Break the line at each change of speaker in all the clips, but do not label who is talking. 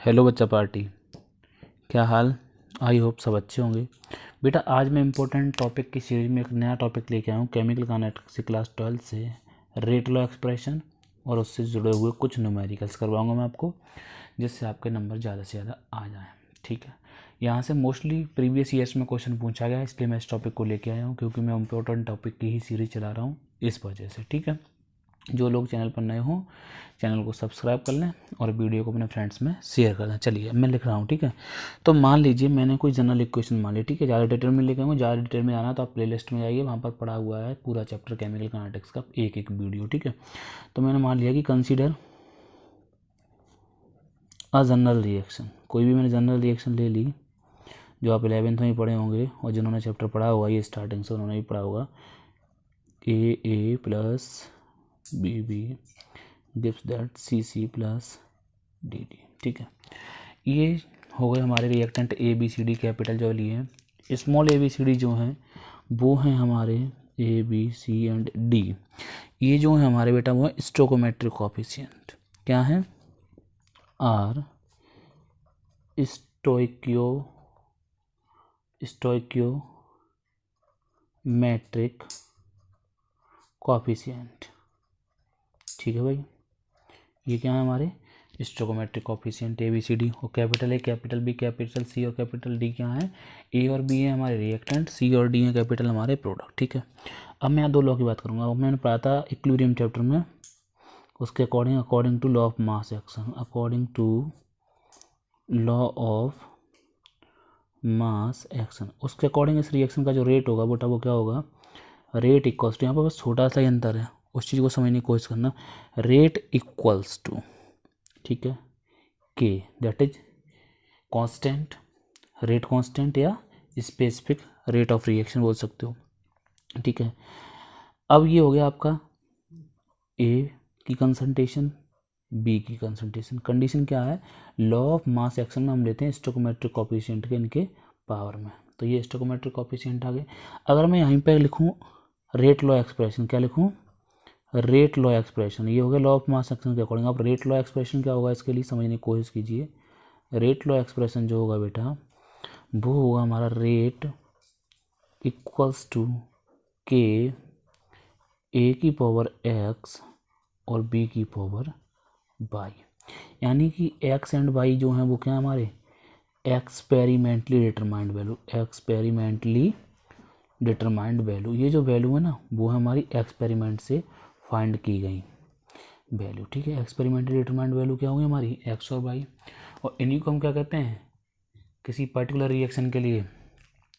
Hello बच्चा party, क्या हाल। I hope सब अच्छे होंगे। बेटा आज मैं इम्पोर्टेंट टॉपिक की सीरीज में एक नया टॉपिक लेके आया हूँ केमिकल काइनेटिक्स से क्लास 12 से रेट लॉ एक्सप्रेशन और उससे जुड़े हुए कुछ न्यूमेरिकल्स करवाऊंगा मैं आपको, जिससे आपके नंबर ज़्यादा से ज़्यादा आ जाएँ। ठीक है, यहाँ से मोस्टली प्रीवियस ईयर्स में क्वेश्चन पूछा गया है, इसलिए मैं इस टॉपिक को लेके आया हूँ क्योंकि मैं इम्पोर्टेंट टॉपिक की ही सीरीज चला रहा हूँ इस वजह से। ठीक है, जो लोग चैनल पर नए हों चैनल को सब्सक्राइब कर लें और वीडियो को अपने फ्रेंड्स में शेयर कर दें। चलिए मैं लिख रहा हूँ। ठीक है, तो मान लीजिए मैंने कोई जनरल इक्वेशन मान ली। ठीक है, ज़्यादा डिटेल में लिखेंगे, ज़्यादा डिटेल में जाना तो आप प्लेलिस्ट में जाइए, वहाँ पर पड़ा हुआ है पूरा चैप्टर केमिकल काइनेटिक्स का एक एक वीडियो। ठीक है, तो मैंने मान लिया कि कंसीडर अ जनरल रिएक्शन, कोई भी मैंने जनरल रिएक्शन ले ली जो आप 11th में ही पढ़े होंगे और जिन्होंने चैप्टर पढ़ा होगा ये स्टार्टिंग से उन्होंने भी पढ़ा होगा। A plus B gives that C plus D. ठीक है, ये हो गए हमारे reactant A B C D capital जो लिए हैं। Small A B C D जो हैं वो हैं हमारे A B C and D. ये जो है हमारे बेटा वो है स्टोकोमेट्रिक कोफिशिएंट। क्या है? Or stoichiometric coefficient. ठीक है भाई, ये क्या है हमारे stoichiometric coefficient A B C D. और capital A capital B capital C और कैपिटल डी क्या है? ए और बी है हमारे रिएक्टेंट, सी और डी है कैपिटल हमारे प्रोडक्ट। ठीक है, अब मैं यहाँ दो लॉ की बात करूँगा। अब मैंने पढ़ा था इक्विलिब्रियम चैप्टर में, उसके according to law of mass action, according to law of mass action, उसके अकॉर्डिंग इस रिएक्शन का जो रेट होगा बेटा वो क्या होगा? रेट इक्वल्स टू, यहाँ पर बस छोटा सा ही अंतर है, उस चीज़ को समझने की कोशिश करना। रेट इक्वल्स टू, ठीक है, के that is constant, rate constant या स्पेसिफिक रेट ऑफ रिएक्शन बोल सकते हो। ठीक है, अब ये हो गया आपका ए की कंसंट्रेशन, बी की कंसंट्रेशन। कंडीशन क्या है? लॉ ऑफ मास एक्शन में हम लेते हैं स्टोकोमेट्रिक कोफिशिएंट के इनके पावर में, तो ये स्टोकोमेट्रिक कोफिशिएंट आ गए। अगर मैं यहीं पर लिखूँ रेट लॉ एक्सप्रेशन, क्या लिखूँ? रेट लॉ एक्सप्रेशन, ये हो गया लॉ ऑफ मास एक्शन के अकॉर्डिंग। अब रेट लॉ एक्सप्रेशन क्या होगा इसके लिए समझने की कोशिश कीजिए। रेट लॉ एक्सप्रेशन जो होगा बेटा वो होगा हमारा रेट इक्वल्स टू के ए की पावर एक्स और बी की पावर वाई, यानी कि एक्स एंड वाई जो हैं वो क्या हमारे experimentally determined value, experimentally determined value. ये जो वैल्यू है ना वो है हमारी एक्सपेरिमेंट से फाइंड की गई वैल्यू। ठीक है, एक्सपेरिमेंटली डिटरमाइंड वैल्यू क्या होगी हमारी? एक्स और वाई। और इन्हीं को हम क्या कहते हैं किसी पर्टिकुलर रिएक्शन के लिए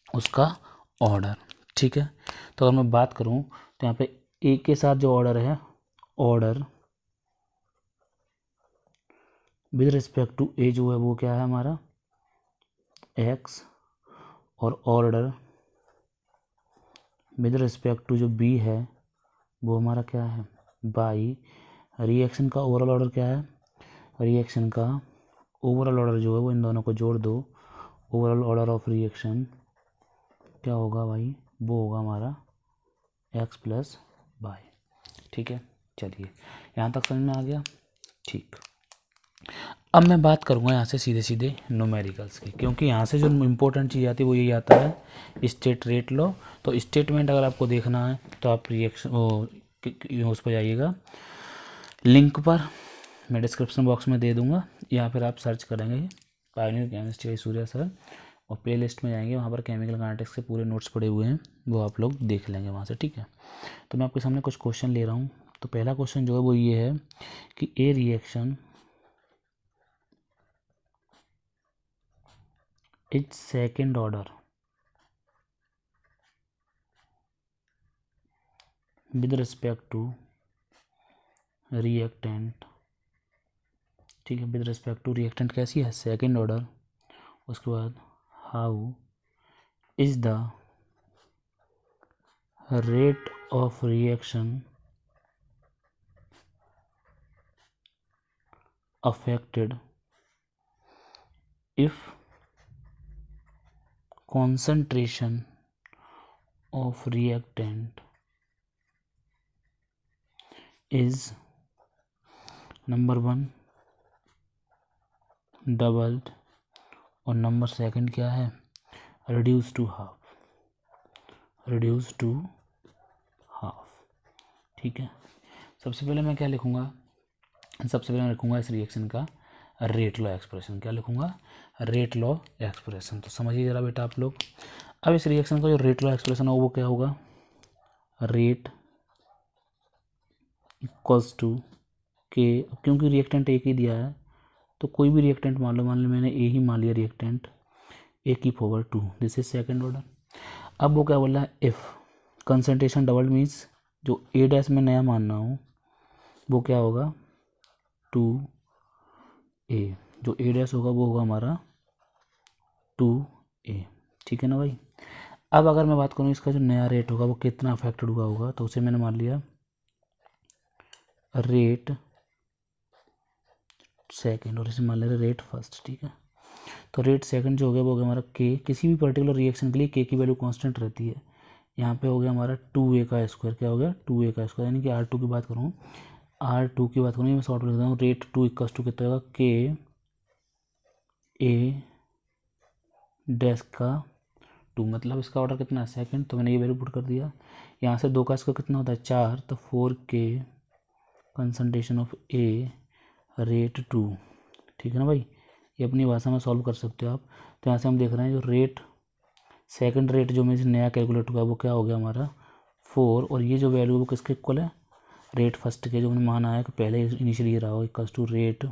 उसका ऑर्डर। ठीक है, तो अगर मैं बात करूं तो यहाँ पे ए के साथ जो ऑर्डर है, ऑर्डर विद रिस्पेक्ट टू ए जो है वो क्या है हमारा एक्स, और ऑर्डर विद रिस्पेक्ट टू जो बी है वो हमारा क्या है बाई। रिएक्शन का ओवरऑल ऑर्डर क्या है? रिएक्शन का ओवरऑल ऑर्डर जो है वो इन दोनों को जोड़ दो, ओवरऑल ऑर्डर ऑफ रिएक्शन क्या होगा भाई? वो होगा हमारा एक्स प्लस वाई। ठीक है, चलिए यहाँ तक समझ में आ गया। ठीक, अब मैं बात करूँगा यहाँ से सीधे सीधे न्यूमेरिकल्स की, क्योंकि यहाँ से जो इम्पोर्टेंट चीज़ आती है वो यही आता है स्टेट रेट लॉ। तो स्टेटमेंट अगर आपको देखना है तो आप रिएक्शन उस पर जाइएगा, लिंक पर मैं डिस्क्रिप्शन बॉक्स में दे दूँगा, या फिर आप सर्च करेंगे पायोनियर केमिस्ट्री सूर्या सर और प्ले लिस्ट में जाएंगे, वहाँ पर केमिकल काइनेटिक्स के पूरे नोट्स पड़े हुए हैं, वो आप लोग देख लेंगे वहाँ से। ठीक है, तो मैं आपके सामने कुछ क्वेश्चन ले रहा हूँ। तो पहला क्वेश्चन जो है वो ये है कि a reaction is second order with respect to reactant. ठीक है, विद रिस्पेक्ट टू रिएक्टेंट कैसी है? Second order. उसके बाद how is the rate of reaction affected if concentration of reactant is number 1 doubled, और नंबर सेकंड क्या है, reduce to half, reduce to half. ठीक है, सबसे पहले मैं क्या लिखूँगा, सबसे पहले मैं लिखूँगा इस रिएक्शन का रेट लॉ एक्सप्रेशन। क्या लिखूँगा, रेट लॉ एक्सप्रेशन। तो समझिए ज़रा बेटा आप लोग, अब इस रिएक्शन का जो रेट लॉ एक्सप्रेशन है वो क्या होगा, रेट इक्वल्स टू के, क्योंकि रिएक्टेंट एक ही दिया है तो कोई भी रिएक्टेंट मान लो मैंने ए ही मान लिया रिएक्टेंट, ए की power 2, this is second order. अब वो क्या बोल रहा है, इफ़ कंसंट्रेशन डबल मीन्स जो ए डैश में नया मानना हूँ वो क्या होगा 2a, जो ए डैश होगा वो होगा हमारा 2a। ठीक है ना भाई। अब अगर मैं बात करूँ इसका जो नया रेट होगा वो कितना अफेक्टेड हुआ होगा, तो उसे मैंने मान लिया रेट सेकंड और इसे मान ले रहे रेट फर्स्ट। ठीक है, तो रेट सेकंड जो हो गया वो हो गया हमारा के, किसी भी पर्टिकुलर रिएक्शन के लिए के की वैल्यू कांस्टेंट रहती है। यहाँ पे हो गया हमारा 2a का स्क्वायर, क्या हो गया 2a का स्क्वायर, यानी कि R2 की बात करूँ, R2 की बात करूँ मैं शॉर्ट में लिखता हूँ, रेट 2 इक्वल टू कितना होगा के ए डैश का 2, मतलब इसका ऑर्डर कितना है सेकंड, तो मैंने ये वैल्यू पुट कर दिया। यहाँ से 2 का स्क्वायर कितना होता है 4, तो 4k concentration of a rate 2। ठीक है ना भाई, ये अपनी भाषा में सॉल्व कर सकते हो आप। तो यहाँ से हम देख रहे हैं जो रेट सेकंड रेट जो मेरे से नया कैलकुलेट हुआ वो क्या हो गया हमारा 4, और ये जो वैल्यू वो किसके इक्वल है, रेट फर्स्ट के, जो मैंने माना है कि पहले इनिशियली ये रहा हो इक्वल टू रेट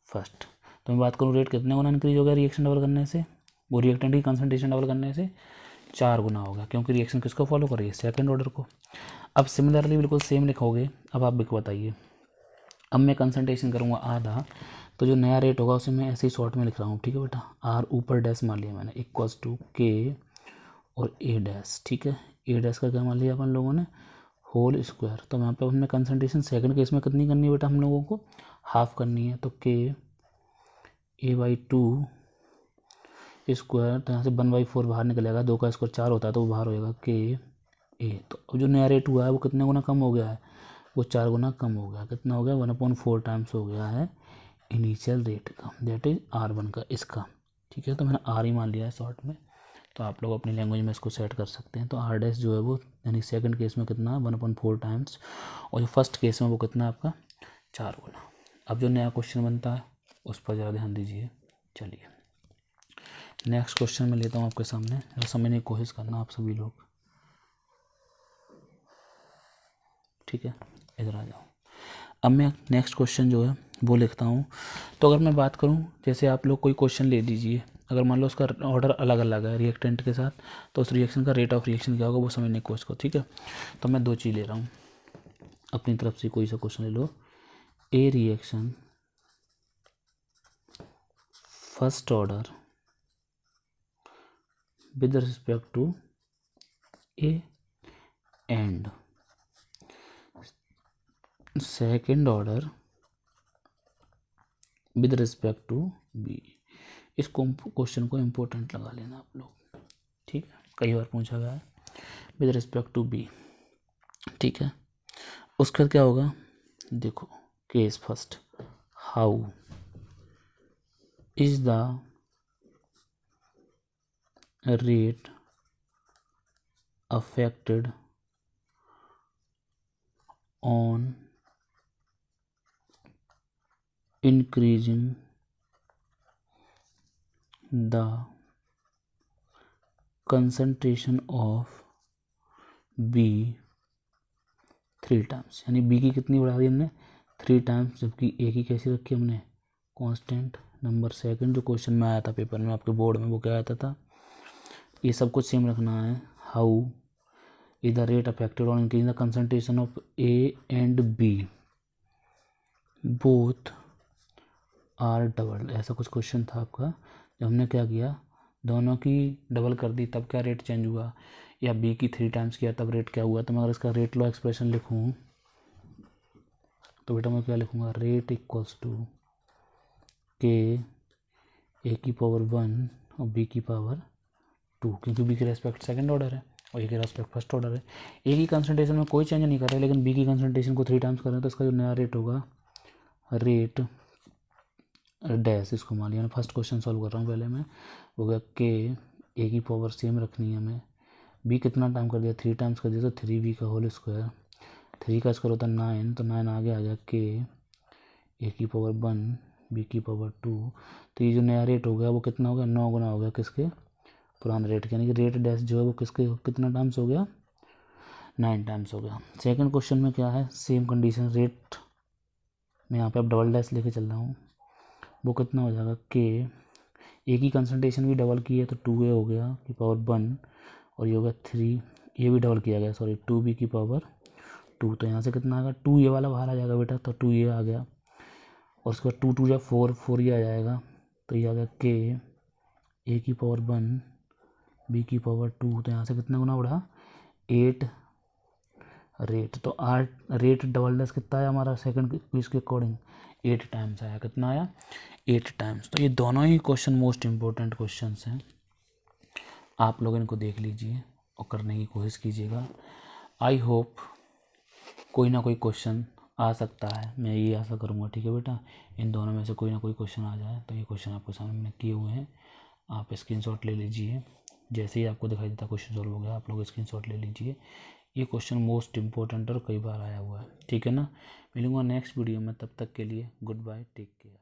फर्स्ट। तो मैं बात करूँ रेट कितने गुना इंक्रीज हो गया रिएक्शन डबल करने से, वो रिएक्टेंट की कंसंट्रेशन डबल करने से 4 गुना होगा, क्योंकि रिएक्शन किसको फॉलो कर रही है, सेकंड ऑर्डर को। अब सिमिलरली बिल्कुल सेम लिखोगे। अब आप भी बताइए, अब मैं कंसंट्रेशन करूँगा आधा, तो जो नया रेट होगा उसे मैं ऐसे ही शॉर्ट में लिख रहा हूँ। ठीक है बेटा, आर ऊपर डैश मान लिया मैंने इक्वल्स टू के और ए डैश। ठीक है, ए डैश का क्या मान लिया अपन लोगों ने, होल स्क्वायर। तो यहाँ पे हमने कंसंट्रेशन सेकंड केस में कितनी करनी है बेटा, हम लोगों को हाफ करनी है, तो के ए बाई 2 स्क्वायर, तो यहाँ से 1/4 बाहर निकलेगा, 2 का स्क्वायर 4 होता है तो वो बाहर होएगा के ए। तो अब जो नया रेट हुआ है वो कितने गुना कम हो गया है, वो 4 गुना कम हो गया, कितना हो गया 1/4 टाइम्स हो गया है इनिशियल रेट का, दैट इज R1 का, इसका। ठीक है, तो मैंने R ही मान लिया है शॉर्ट में, तो आप लोग अपनी लैंग्वेज में इसको सेट कर सकते हैं। तो R डैश जो है वो यानी सेकंड केस में कितना 1/4 टाइम्स, और जो फर्स्ट केस में वो कितना आपका 4 गुना। अब जो नया क्वेश्चन बनता है उस पर ज़रा ध्यान दीजिए। चलिए नेक्स्ट क्वेश्चन मैं लेता हूँ आपके सामने, जरा समझने की कोशिश करना आप सभी लोग। ठीक है, इधर आ जाओ। अब मैं नेक्स्ट क्वेश्चन जो है वो लिखता हूँ। तो अगर मैं बात करूँ, जैसे आप लोग कोई क्वेश्चन ले लीजिए, अगर मान लो उसका ऑर्डर अलग अलग है रिएक्टेंट के साथ, तो उस रिएक्शन का रेट ऑफ रिएक्शन क्या होगा वो समझने की कोशिश करो। ठीक है, तो मैं 2 चीज़ ले रहा हूँ अपनी तरफ से, कोई सा क्वेश्चन ले लो। A reaction first order with respect to A and second order with respect to B. इस क्वेश्चन को इम्पोर्टेंट लगा लेना आप लोग। ठीक है, कई बार पूछा गया है विद रिस्पेक्ट टू बी। ठीक है, उसका क्या होगा, देखो case first, how is the rate affected on increasing the concentration of B 3 times, यानी B की कितनी बढ़ा दी हमने 3 टाइम्स, जबकि A की कैसी रखी हमने कांस्टेंट। नंबर सेकंड जो क्वेश्चन में आया था पेपर में आपके बोर्ड में वो क्या आता था, ये सब कुछ सेम रखना है। How is the rate affected on increasing the concentration of A and B both are double, ऐसा कुछ क्वेश्चन था आपका। जब हमने क्या किया, दोनों की डबल कर दी तब क्या रेट चेंज हुआ, या बी की 3 टाइम्स किया तब रेट क्या हुआ। तो मैं अगर इसका रेट लॉ एक्सप्रेशन लिखूँ तो बेटा मैं क्या लिखूँगा, रेट इक्वल्स टू के ए की पावर 1 और बी की पावर 2, क्योंकि बी की रेस्पेक्ट सेकंड ऑर्डर है और ए की रेस्पेक्ट फर्स्ट ऑर्डर है। ए की कंसंट्रेशन में कोई चेंज नहीं कर रहे, लेकिन बी की कंसंट्रेशन को 3 टाइम्स कर रहे हैं, तो इसका जो नया रेट होगा, रेट डैश इसको मान लिया। फर्स्ट क्वेश्चन सॉल्व कर रहा हूँ पहले मैं। हो गया के ए की पावर सेम रखनी है हमें। बी कितना टाइम कर दिया, 3 टाइम्स कर दिया, तो 3b का होल स्क्वायर। 3 का स्क्वायर होता है 9, तो 9 आगे आ गया के ए की पावर 1 बी की पावर 2। तो ये जो नया रेट हो गया वो कितना हो गया, 9 गुना हो गया किसके, पुराने रेट के, यानी कि रेट डैश जो है वो किसके कितना टाइम्स हो गया, 9 टाइम्स हो गया। सेकंड क्वेश्चन में क्या है, सेम कंडीशन रेट में यहाँ पे अब डबल डैश लेके चल रहा हूँ। वो कितना हो जाएगा के ए की कंसंट्रेशन भी डबल की है तो 2a हो गया की पावर 1, और ये हो गया 3, ये भी डबल किया गया सॉरी 2b की पावर 2। तो यहाँ से कितना आ गया, 2 ये वाला बाहर आ जाएगा बेटा, तो 2 ये आ गया, और उसके बाद 2 2 या 4 ये आ जाएगा, तो ये आ गया के ए की पावर 1 बी की पावर 2। तो यहाँ से कितना गुना बढ़ा, 8 रेट। तो 8 रेट डबल डैश कितना आया हमारा सेकंड क्विज के अकॉर्डिंग, 8 टाइम्स आया। कितना आया, 8 टाइम्स। तो ये दोनों ही क्वेश्चन मोस्ट इम्पोर्टेंट क्वेश्चन हैं, आप लोग इनको देख लीजिए और करने की कोशिश कीजिएगा। आई होप कोई ना कोई क्वेश्चन आ सकता है, मैं ये आशा करूँगा। ठीक है बेटा, इन दोनों में से कोई ना कोई क्वेश्चन आ जाए। तो ये क्वेश्चन आपके सामने किए हुए हैं, आप स्क्रीनशॉट ले लीजिए। जैसे ही आपको दिखाई देता क्वेश्चन सॉल्व हो गया, आप लोग स्क्रीनशॉट ले लीजिए। ये क्वेश्चन मोस्ट इम्पोर्टेंट और कई बार आया हुआ है। ठीक है ना, मिलूंगा नेक्स्ट वीडियो में, तब तक के लिए गुड बाय, टेक केयर।